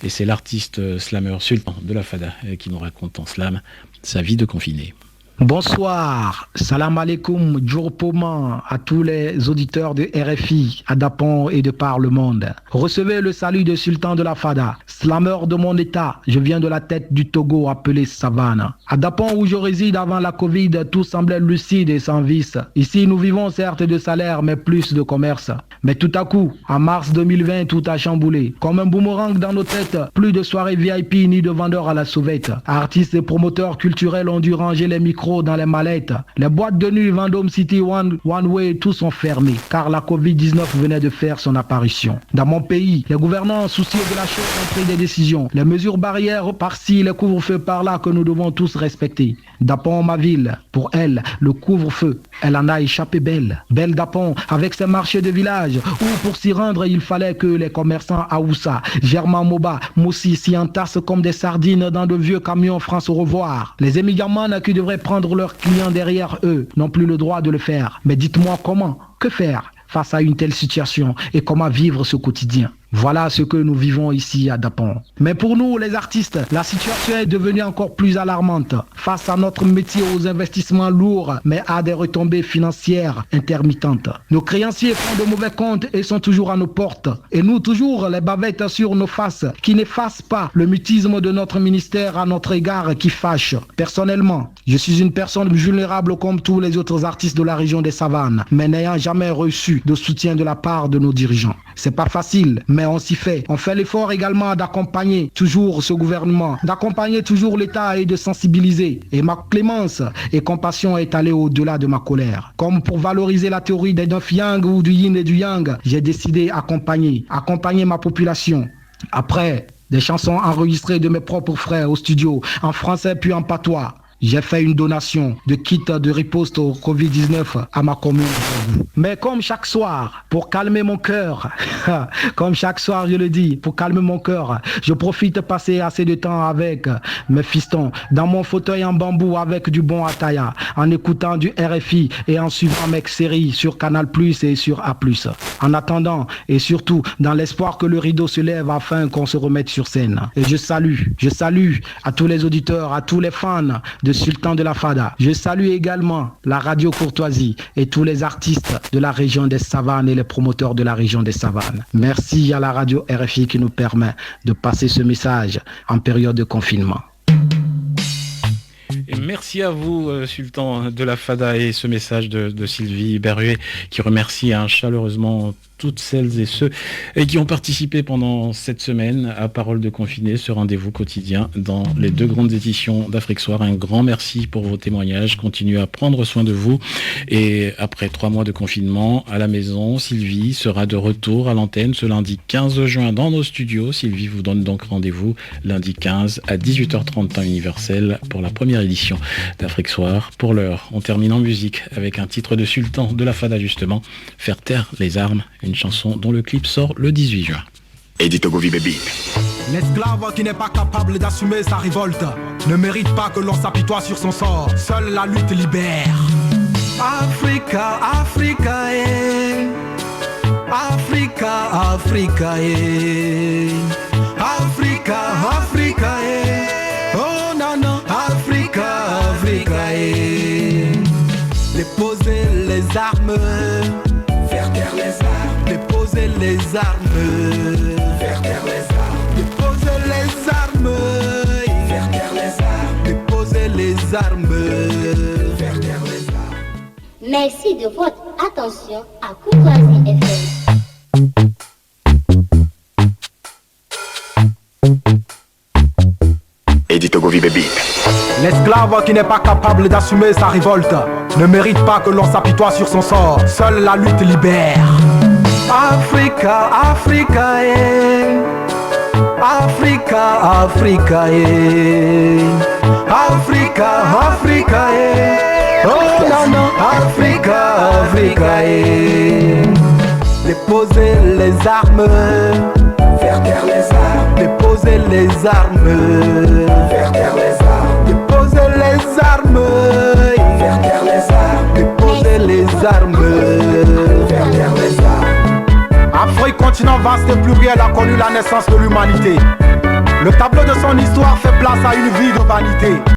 Et c'est l'artiste slammer Sultan de la Fada qui nous raconte en slam sa vie de confiné. Bonsoir, salam alaikum, Djourpoman à tous les auditeurs de RFI, à Dapon et de par le monde. Recevez le salut de Sultan de la Fada, slammer de mon état. Je viens de la tête du Togo appelé Savane. À Dapon où je réside avant la Covid, tout semblait lucide et sans vice. Ici, nous vivons certes de salaire, mais plus de commerce. Mais tout à coup, en mars 2020, tout a chamboulé. Comme un boomerang dans nos têtes, plus de soirées VIP ni de vendeurs à la sauvette. Artistes et promoteurs culturels ont dû ranger les micros dans les mallettes. Les boîtes de nuit, Vendôme City, One Way, tous sont fermés car la Covid-19 venait de faire son apparition. Dans mon pays, les gouvernants soucieux de la chose ont pris des décisions. Les mesures barrières par-ci, les couvre-feux par-là que nous devons tous respecter. Dapon, ma ville, pour elle, le couvre-feu, elle en a échappé belle. Belle Dapon, avec ses marchés de village, où pour s'y rendre, il fallait que les commerçants Aoussa, Germain Moba, Moussi s'y entassent comme des sardines dans de vieux camions France au revoir. Les émigrants qui devraient prendre leurs clients derrière eux n'ont plus le droit de le faire. Mais dites-moi comment, que faire face à une telle situation et comment vivre ce quotidien? Voilà ce que nous vivons ici à Dapon. Mais pour nous, les artistes, la situation est devenue encore plus alarmante. Face à notre métier aux investissements lourds, mais à des retombées financières intermittentes. Nos créanciers font de mauvais comptes et sont toujours à nos portes. Et nous, toujours les bavettes sur nos faces, qui n'effacent pas le mutisme de notre ministère à notre égard qui fâche. Personnellement, je suis une personne vulnérable comme tous les autres artistes de la région des Savanes, mais n'ayant jamais reçu de soutien de la part de nos dirigeants. C'est pas facile, mais on s'y fait. On fait l'effort également d'accompagner toujours ce gouvernement, d'accompagner toujours l'État et de sensibiliser. Et ma clémence et compassion est allée au-delà de ma colère. Comme pour valoriser la théorie des 9 yang ou du yin et du yang, j'ai décidé d'accompagner ma population. Après, des chansons enregistrées de mes propres frères au studio, en français puis en patois. J'ai fait une donation de kit de riposte au Covid-19 à ma commune. Mais comme chaque soir, pour calmer mon cœur, comme chaque soir je le dis, pour calmer mon cœur, je profite de passer assez de temps avec mes fistons, dans mon fauteuil en bambou avec du bon ataya, en écoutant du RFI et en suivant mes séries sur Canal+ et sur A+. En attendant et surtout dans l'espoir que le rideau se lève afin qu'on se remette sur scène. Et je salue à tous les auditeurs, à tous les fans de Sultan de la Fada. Je salue également la radio Courtoisie et tous les artistes de la région des Savanes et les promoteurs de la région des Savanes. Merci à la radio RFI qui nous permet de passer ce message en période de confinement. Et merci à vous, Sultan de la Fada, et ce message de Sylvie Berruet qui remercie chaleureusement toutes celles et ceux qui ont participé pendant cette semaine à Parole de Confiné, ce rendez-vous quotidien dans les 2 grandes éditions d'Afrique Soir. Un grand merci pour vos témoignages. Continuez à prendre soin de vous. Et après 3 mois de confinement à la maison, Sylvie sera de retour à l'antenne ce lundi 15 juin dans nos studios. Sylvie vous donne donc rendez-vous lundi 15 à 18h30 temps universel pour la première édition d'Afrique Soir. Pour l'heure, on termine en musique avec un titre de Sultan de la Fada justement, Faire taire les armes, une chanson dont le clip sort le 18 juin. Edith Ogovi Baby. L'esclave qui n'est pas capable d'assumer sa révolte ne mérite pas que l'on s'apitoie sur son sort. Seule la lutte libère. Africa, Africa, eh. Africa, Africa, eh. Africa, Africa, eh. Oh non, non, Africa, Africa, eh. Déposer les armes. Faire taire les armes, déposer les armes. Faire taire les armes, déposer les armes. Faire taire les armes, déposer les armes. Faire taire les armes. Merci de votre attention à Courtoisie FM. Edith Ogovi Baby. L'esclave qui n'est pas capable d'assumer sa révolte ne mérite pas que l'on s'apitoie sur son sort. Seule la lutte libère. Africa, Africa, eh. Africa, Africa, eh. Africa, Africa, eh. Oh non, non, Africa, Africa, eh. Déposer les armes. Faire taire les armes. Déposer les armes. Faire taire les armes. Déposer les armes. Faire taire les armes. Déposer les armes. Faire taire les armes. Afrique, continent vaste et pluriel, a connu la naissance de l'humanité. Le tableau de son histoire fait place à une vie de vanité.